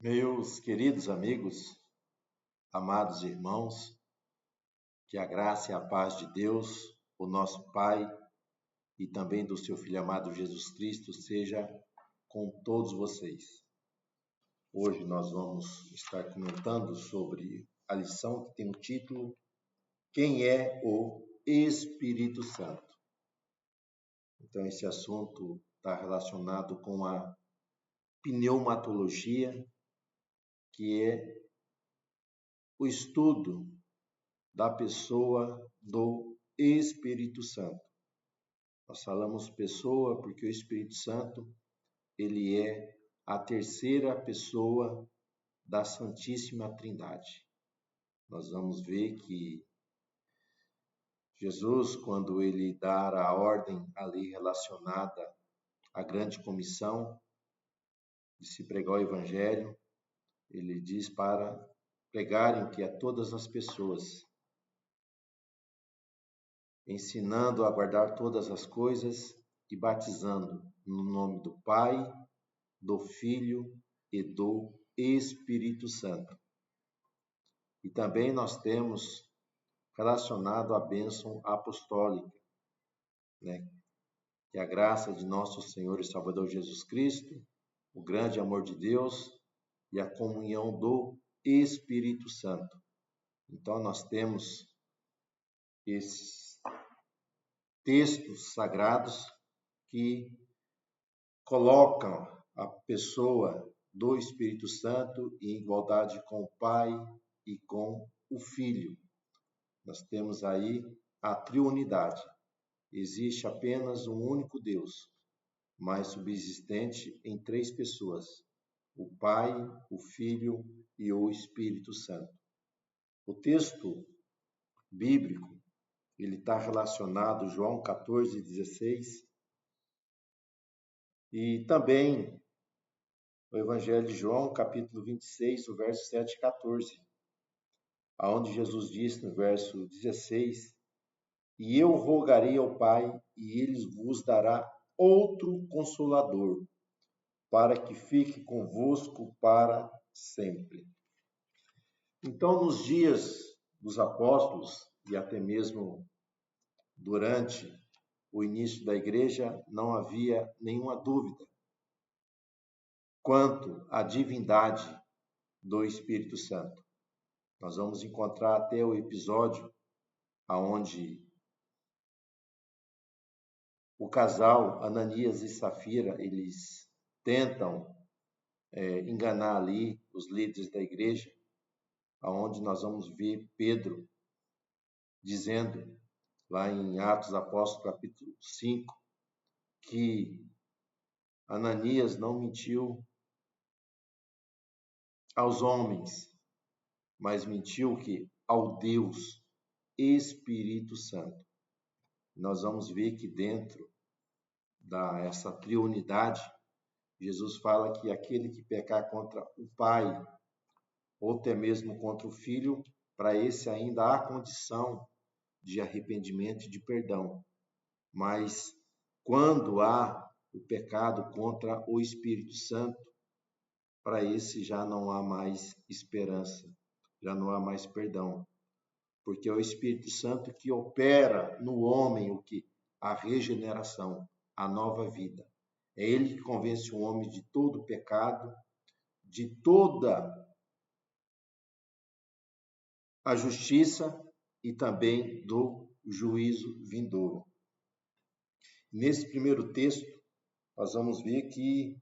Meus queridos amigos, amados irmãos, que a graça e a paz de Deus, o nosso Pai, e também do seu Filho amado Jesus Cristo, seja com todos vocês. Hoje nós vamos estar comentando sobre a lição que tem o título Quem é o Espírito Santo? Então, esse assunto está relacionado com a pneumatologia, que é o estudo da pessoa do Espírito Santo. Nós falamos pessoa porque o Espírito Santo, ele é a terceira pessoa da Santíssima Trindade. Nós vamos ver que Jesus, quando ele dar a ordem ali relacionada à grande comissão de se pregar o Evangelho, ele diz para pregarem que a todas as pessoas, ensinando a guardar todas as coisas e batizando no nome do Pai, do Filho e do Espírito Santo. E também nós temos relacionado à bênção apostólica, né? Que a graça de nosso Senhor e Salvador Jesus Cristo, o grande amor de Deus e a comunhão do Espírito Santo. Então nós temos esses textos sagrados que colocam a pessoa do Espírito Santo em igualdade com o Pai e com o Filho. Nós temos aí a triunidade. Existe apenas um único Deus, mas subsistente em três pessoas: o Pai, o Filho e o Espírito Santo. O texto bíblico, ele está relacionado a João 14:16 e também o Evangelho de João, capítulo 26, o verso 7 e 14, aonde Jesus diz no verso 16: E eu rogarei ao Pai, e ele vos dará outro Consolador, para que fique convosco para sempre. Então, nos dias dos apóstolos, e até mesmo durante o início da igreja, não havia nenhuma dúvida quanto à divindade do Espírito Santo. Nós vamos encontrar até o episódio onde o casal Ananias e Safira, eles tentam enganar ali os líderes da igreja, aonde nós vamos ver Pedro dizendo, lá em Atos Apóstolos, capítulo 5, que Ananias não mentiu aos homens, mas mentiu que ao Deus Espírito Santo. Nós vamos ver que dentro dessa triunidade, Jesus fala que aquele que pecar contra o Pai, ou até mesmo contra o Filho, para esse ainda há condição de arrependimento e de perdão. Mas quando há o pecado contra o Espírito Santo, para esse já não há mais esperança, já não há mais perdão. Porque é o Espírito Santo que opera no homem o que? A regeneração, a nova vida. É ele que convence o homem de todo o pecado, de toda a justiça e também do juízo vindouro. Nesse primeiro texto, nós vamos ver que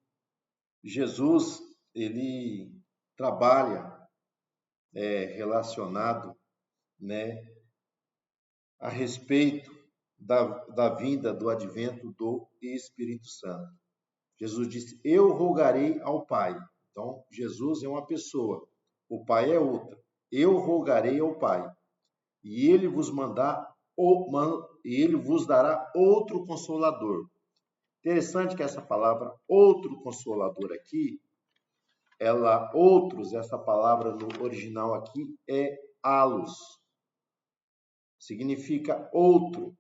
Jesus, ele trabalha relacionado, né, a respeito da vinda, do advento do Espírito Santo. Jesus disse, eu rogarei ao Pai. Então, Jesus é uma pessoa, o Pai é outra. Eu rogarei ao Pai, e ele vos dará outro Consolador. Interessante que essa palavra outro Consolador aqui, essa palavra no original aqui é allos. Significa outro.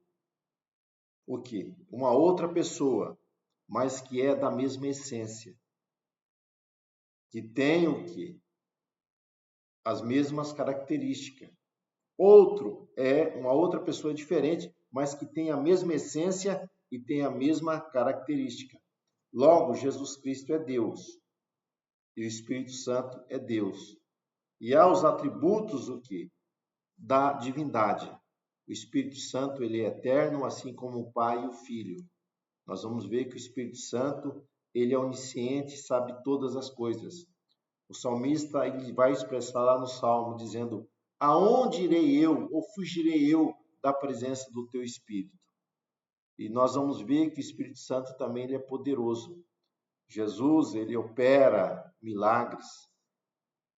O quê? Uma outra pessoa, mas que é da mesma essência. que tem o quê? As mesmas características. Outro é uma outra pessoa diferente, mas que tem a mesma essência e tem a mesma característica. Logo, Jesus Cristo é Deus e o Espírito Santo é Deus. E há os atributos o quê? Da divindade. O Espírito Santo ele é eterno, assim como o Pai e o Filho. Nós vamos ver que o Espírito Santo ele é onisciente, sabe todas as coisas. O salmista ele vai expressar lá no Salmo, dizendo: aonde irei eu, ou fugirei eu da presença do teu Espírito? E nós vamos ver que o Espírito Santo também ele é poderoso. Jesus, ele opera milagres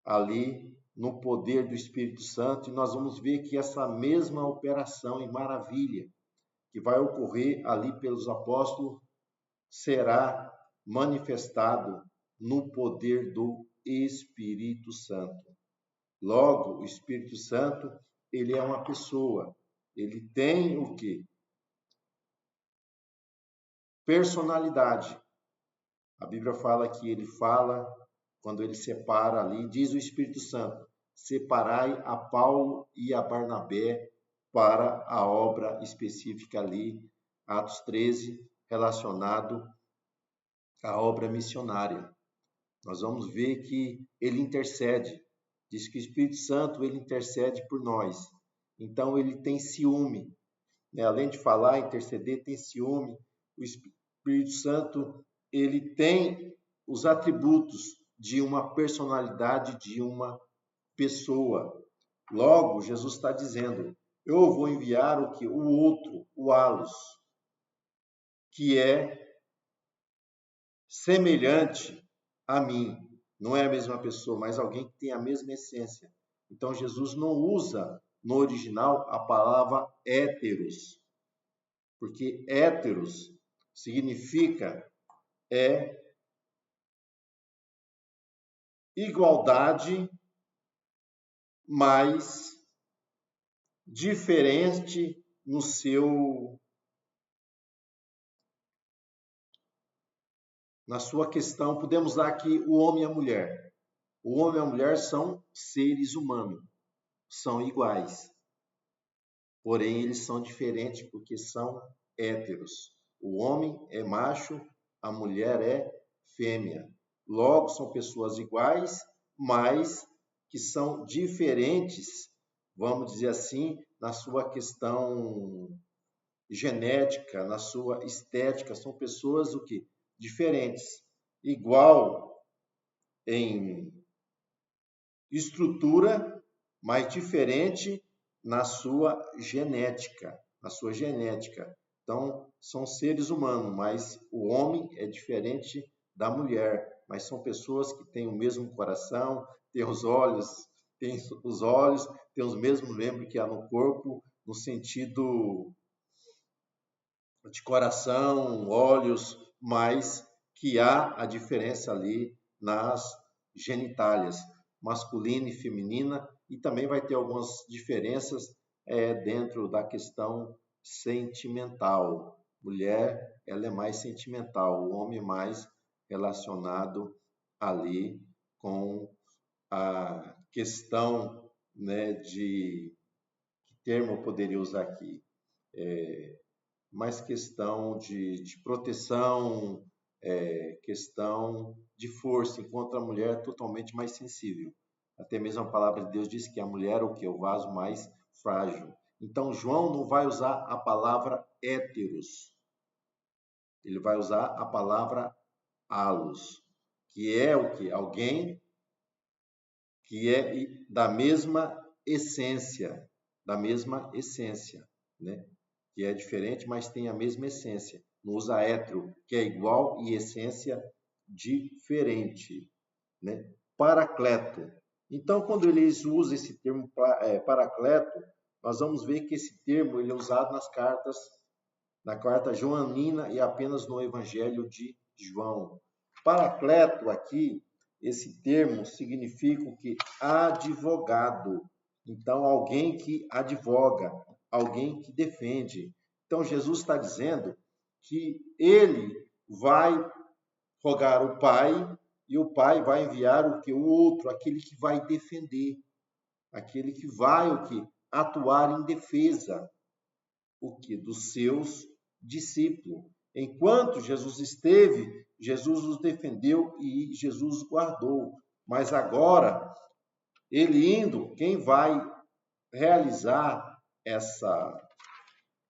ali no poder do Espírito Santo, e nós vamos ver que essa mesma operação e maravilha que vai ocorrer ali pelos apóstolos será manifestado no poder do Espírito Santo. Logo, o Espírito Santo, ele é uma pessoa. Ele tem o quê? Personalidade. A Bíblia fala que ele fala, quando ele separa ali, diz o Espírito Santo: separai a Paulo e a Barnabé para a obra específica ali, Atos 13, relacionado à obra missionária. Nós vamos ver que ele intercede. Diz que o Espírito Santo ele intercede por nós. Então ele tem ciúme, né? Além de falar, interceder, tem ciúme. O Espírito Santo ele tem os atributos de uma personalidade de uma pessoa. Logo, Jesus está dizendo: eu vou enviar o que o outro, o Alos, que é semelhante a mim. Não é a mesma pessoa, mas alguém que tem a mesma essência. Então, Jesus não usa no original a palavra héteros, porque héteros significa igualdade, mas diferente na sua questão. Podemos dar aqui o homem e a mulher. O homem e a mulher são seres humanos, são iguais. Porém, eles são diferentes porque são héteros. O homem é macho, a mulher é fêmea. Logo, são pessoas iguais, mas que são diferentes, vamos dizer assim, na sua questão genética, na sua estética. São pessoas o que? Diferentes. Igual em estrutura, mas diferente na sua genética, Então, são seres humanos, mas o homem é diferente da mulher, mas são pessoas que têm o mesmo coração, têm os olhos, têm os mesmos membros que há no corpo, no sentido de coração, olhos, mas que há a diferença ali nas genitálias, masculina e feminina, e também vai ter algumas diferenças dentro da questão sentimental. Mulher, ela é mais sentimental, o homem é mais relacionado ali com a questão, né, de que termo eu poderia usar aqui? Mais questão de proteção, questão de força, enquanto a mulher é totalmente mais sensível. Até mesmo a palavra de Deus diz que a mulher é o que? O vaso mais frágil. Então, João não vai usar a palavra héteros. Ele vai usar a palavra halos, que é o que? Alguém que é da mesma essência, né? Que é diferente, mas tem a mesma essência. Não usa hétero, que é igual e essência diferente, né? Paracleto. Então, quando eles usam esse termo paracleto, nós vamos ver que esse termo ele é usado na carta joanina e apenas no Evangelho de João. Paracleto aqui, esse termo significa o que? Advogado. Então, alguém que advoga, alguém que defende. Então, Jesus está dizendo que ele vai rogar o Pai E o Pai vai enviar o que? O outro, aquele que vai defender, aquele que vai o que? Atuar em defesa o que? Dos seus discípulos. Enquanto Jesus esteve, Jesus os defendeu e Jesus os guardou. Mas agora, ele indo, quem vai realizar essa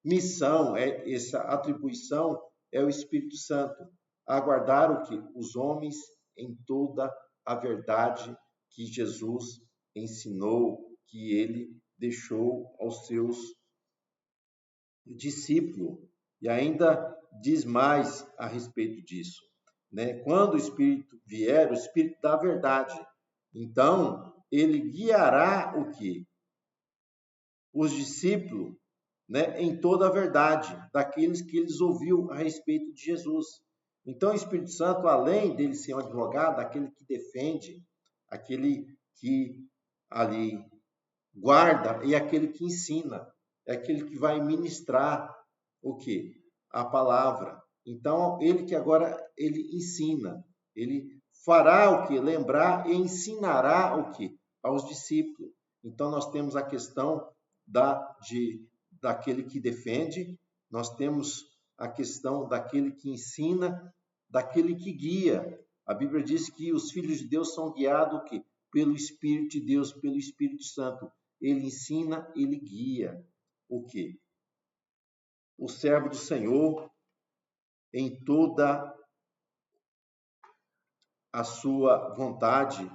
missão, essa atribuição, é o Espírito Santo. Aguardar o que? Os homens em toda a verdade que Jesus ensinou, que ele deixou aos seus discípulos. E ainda diz mais a respeito disso, né? Quando o Espírito vier, o Espírito da verdade, então ele guiará o que? Os discípulos, né, em toda a verdade, daqueles que eles ouviram a respeito de Jesus. Então, o Espírito Santo, além dele ser um advogado, aquele que defende, aquele que ali guarda e aquele que ensina, é aquele que vai ministrar o que? A palavra. Então, ele que agora ele ensina, ele fará o que? Lembrar e ensinará o que? Aos discípulos. Então, nós temos a questão daquele que defende, nós temos a questão daquele que ensina, daquele que guia. A Bíblia diz que os filhos de Deus são guiados o quê? Pelo Espírito de Deus, pelo Espírito Santo. Ele ensina, ele guia. O quê? O servo do Senhor em toda a sua vontade,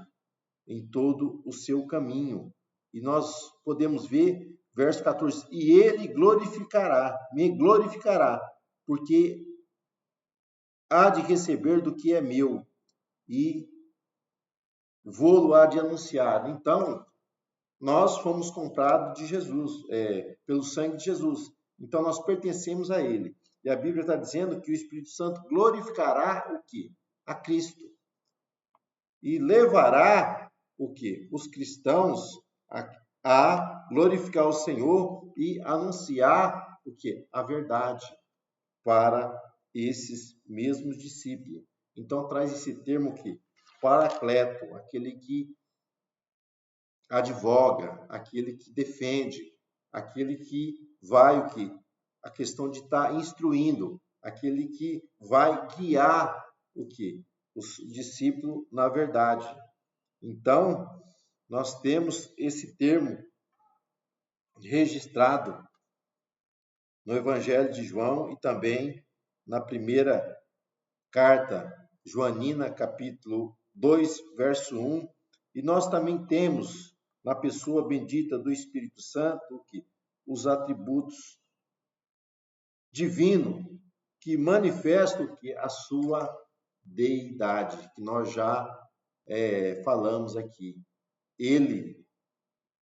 em todo o seu caminho. E nós podemos ver, verso 14, e ele glorificará, me glorificará, porque há de receber do que é meu, e vou-lo há de anunciar. Então, nós fomos comprados de Jesus, pelo sangue de Jesus. Então, nós pertencemos a ele. E a Bíblia está dizendo que o Espírito Santo glorificará o quê? A Cristo. E levará o quê? Os cristãos a glorificar o Senhor e anunciar o quê? A verdade para esses mesmos discípulos. Então, traz esse termo que paracleto, aquele que advoga, aquele que defende, aquele que vai o que? A questão de estar instruindo, aquele que vai guiar o que? Os discípulos na verdade. Então, nós temos esse termo registrado no Evangelho de João e também na primeira carta joanina, capítulo 2, verso 1. E nós também temos na pessoa bendita do Espírito Santo que os atributos divinos que manifestam que a sua deidade, que nós já falamos aqui. Ele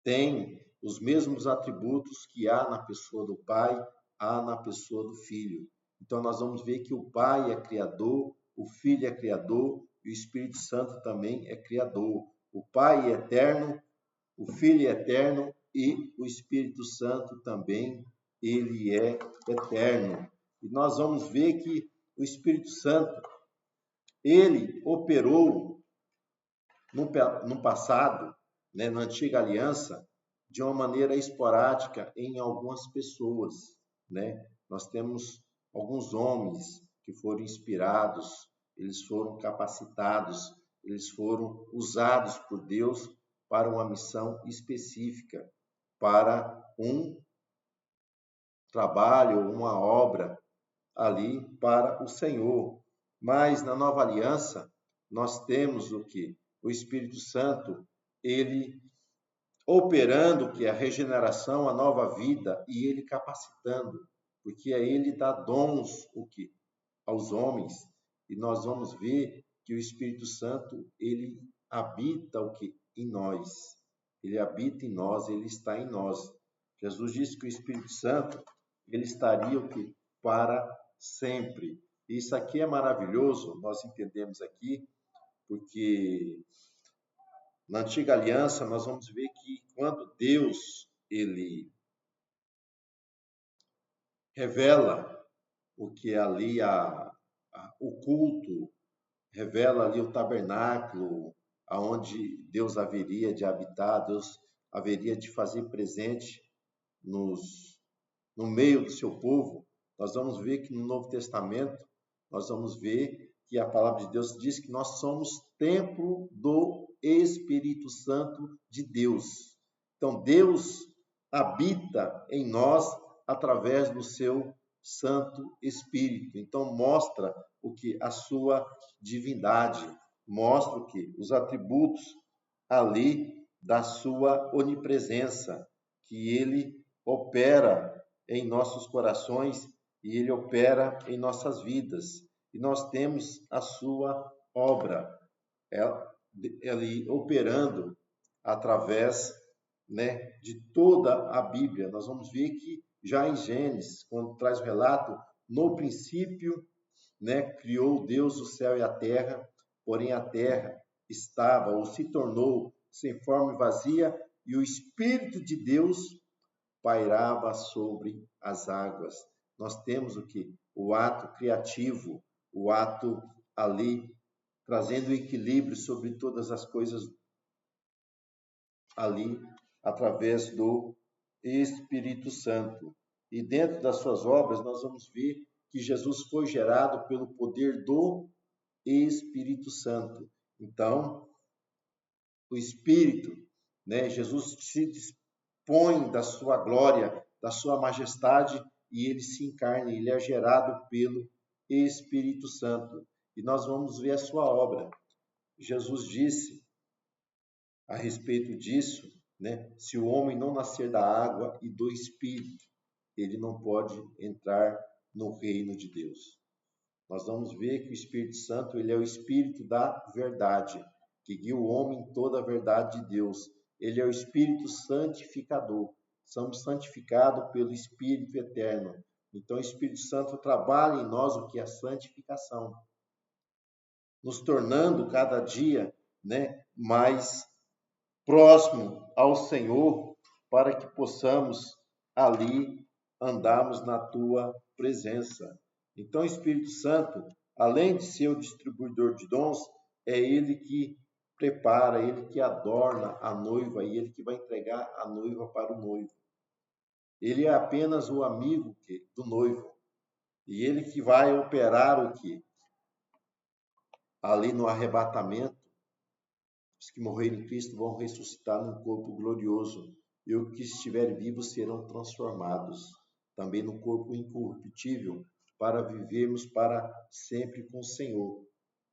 tem os mesmos atributos que há na pessoa do Pai, há na pessoa do Filho. Então, nós vamos ver que o Pai é criador, o Filho é criador e o Espírito Santo também é criador. O Pai é eterno, o Filho é eterno e o Espírito Santo também, ele é eterno. E nós vamos ver que o Espírito Santo, ele operou no passado, né, na antiga aliança, de uma maneira esporádica em algumas pessoas, né? Nós temos alguns homens que foram inspirados, eles foram capacitados, eles foram usados por Deus para uma missão específica, para um trabalho, uma obra ali para o Senhor. Mas na nova aliança, nós temos o que? O Espírito Santo, ele operando que é a regeneração, a nova vida e ele capacitando, porque é ele dá dons o que aos homens. E nós vamos ver que o Espírito Santo, ele habita o que em nós. Ele habita em nós, ele está em nós. Jesus disse que o Espírito Santo, ele estaria o que para sempre. Isso aqui é maravilhoso, nós entendemos aqui, porque na antiga aliança nós vamos ver que quando Deus ele revela o que é ali o culto, revela ali o tabernáculo, aonde Deus haveria de habitar, Deus haveria de fazer presente no meio do seu povo. Nós vamos ver que no Novo Testamento, nós vamos ver que a palavra de Deus diz que nós somos templo do Espírito Santo de Deus. Então, Deus habita em nós através do seu Santo Espírito. Então, mostra o que? A sua divindade. Mostra o que? Os atributos ali da sua onipresença, que ele opera em nossos corações e ele opera em nossas vidas. E nós temos a sua obra, ele operando através, né, de toda a Bíblia. Nós vamos ver que já em Gênesis, quando traz o relato, no princípio, né, criou Deus o céu e a terra, porém a terra estava ou se tornou sem forma e vazia, e o Espírito de Deus pairava sobre as águas. Nós temos o que? O ato criativo, o ato ali trazendo equilíbrio sobre todas as coisas ali através do Espírito Santo. E dentro das suas obras nós vamos ver que Jesus foi gerado pelo poder do Espírito Santo. Então, o Espírito, né, Jesus se dispõe da sua glória, da sua majestade, e ele se encarna, ele é gerado pelo Espírito Santo. E nós vamos ver a sua obra. Jesus disse a respeito disso, né, se o homem não nascer da água e do Espírito, ele não pode entrar no reino de Deus. Nós vamos ver que o Espírito Santo, ele é o Espírito da verdade, que guia o homem em toda a verdade de Deus. Ele é o Espírito santificador. Somos santificados pelo Espírito eterno. Então, o Espírito Santo trabalha em nós o que é a santificação, nos tornando cada dia, né, mais próximo ao Senhor, para que possamos ali andarmos na tua presença. Então, o Espírito Santo, além de ser o distribuidor de dons, é ele que prepara, ele que adorna a noiva e ele que vai entregar a noiva para o noivo. Ele é apenas o amigo do noivo e ele que vai operar o que? Ali no arrebatamento, os que morreram em Cristo vão ressuscitar num corpo glorioso e os que estiverem vivos serão transformados também no corpo incorruptível, para vivermos para sempre com o Senhor.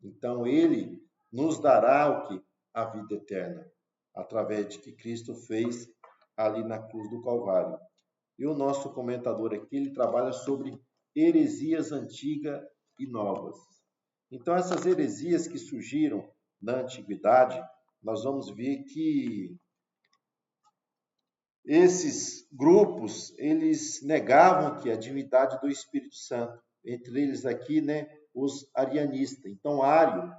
Então, ele nos dará o que? A vida eterna, através de que Cristo fez ali na cruz do Calvário. E o nosso comentador aqui, ele trabalha sobre heresias antigas e novas. Então, essas heresias que surgiram na antiguidade, nós vamos ver que esses grupos, eles negavam que a divindade do Espírito Santo, entre eles aqui, né, os arianistas. Então, Ario,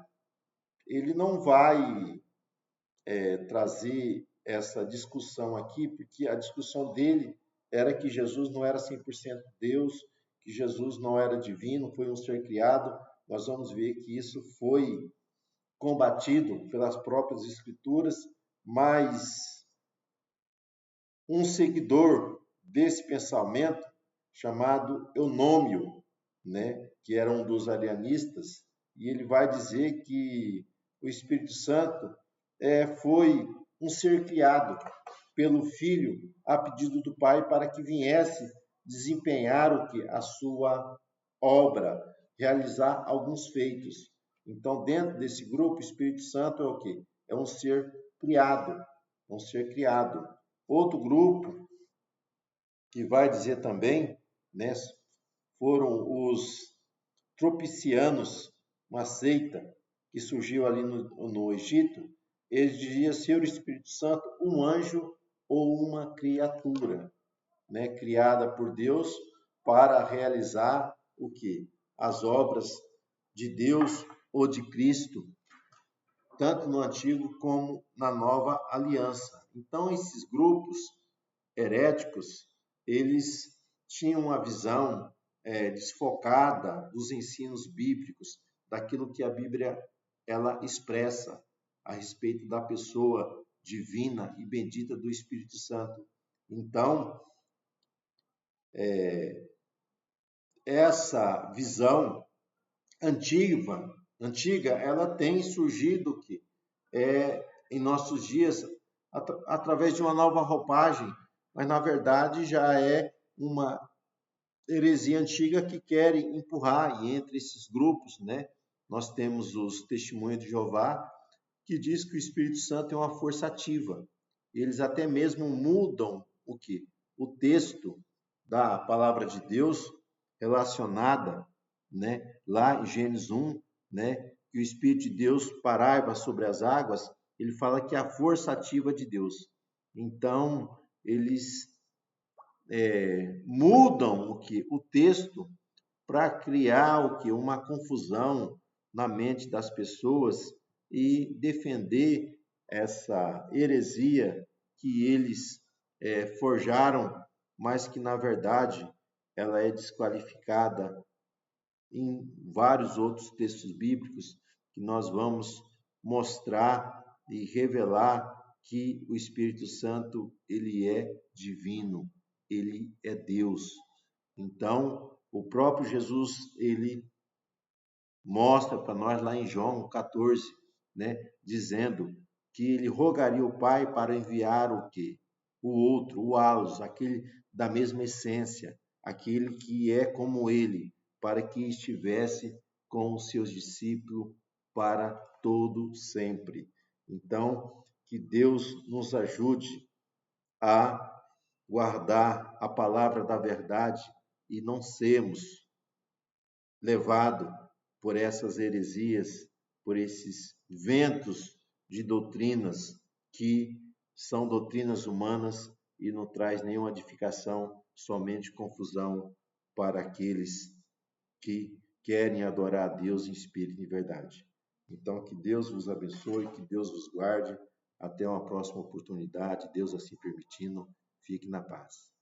ele não vai trazer essa discussão aqui, porque a discussão dele era que Jesus não era 100% Deus, que Jesus não era divino, foi um ser criado. Nós vamos ver que isso foi combatido pelas próprias Escrituras, mas um seguidor desse pensamento, chamado Eunômio, né, que era um dos arianistas, e ele vai dizer que o Espírito Santo foi um ser criado pelo Filho a pedido do Pai para que viesse desempenhar o que? A sua obra, realizar alguns feitos. Então, dentro desse grupo, o Espírito Santo é o quê? É um ser criado, um ser criado. Outro grupo que vai dizer também, né, foram os tropicianos, uma seita que surgiu ali no Egito. Eles diziam ser o Espírito Santo um anjo ou uma criatura, né, criada por Deus para realizar o que? As obras de Deus ou de Cristo, tanto no Antigo como na Nova Aliança. Então, esses grupos heréticos, eles tinham uma visão desfocada dos ensinos bíblicos, daquilo que a Bíblia ela expressa a respeito da pessoa divina e bendita do Espírito Santo. Então, essa visão antiga, ela tem surgido em nossos dias através de uma nova roupagem, mas na verdade já é uma heresia antiga que querem empurrar, e entre esses grupos, né, nós temos os Testemunhos de Jeová, que diz que o Espírito Santo é uma força ativa. Eles até mesmo mudam o que? O texto da palavra de Deus relacionada, né, lá em Gênesis 1, né, que o Espírito de Deus paraiba sobre as águas, ele fala que é a força ativa de Deus. Então, eles mudam o texto para criar uma confusão na mente das pessoas e defender essa heresia que eles forjaram, mas que na verdade ela é desqualificada em vários outros textos bíblicos que nós vamos mostrar e revelar que o Espírito Santo ele é divino, ele é Deus. Então, o próprio Jesus, ele mostra para nós lá em João 14, né, dizendo que ele rogaria o Pai para enviar o quê? O outro, o Allos, aquele da mesma essência, aquele que é como ele, para que estivesse com os seus discípulos para todo sempre. Então, que Deus nos ajude a guardar a palavra da verdade e não sermos levados por essas heresias, por esses ventos de doutrinas que são doutrinas humanas e não traz nenhuma edificação, somente confusão para aqueles que querem adorar a Deus em espírito e em verdade. Então, que Deus vos abençoe, que Deus vos guarde. Até uma próxima oportunidade, Deus assim permitindo. Fique na paz.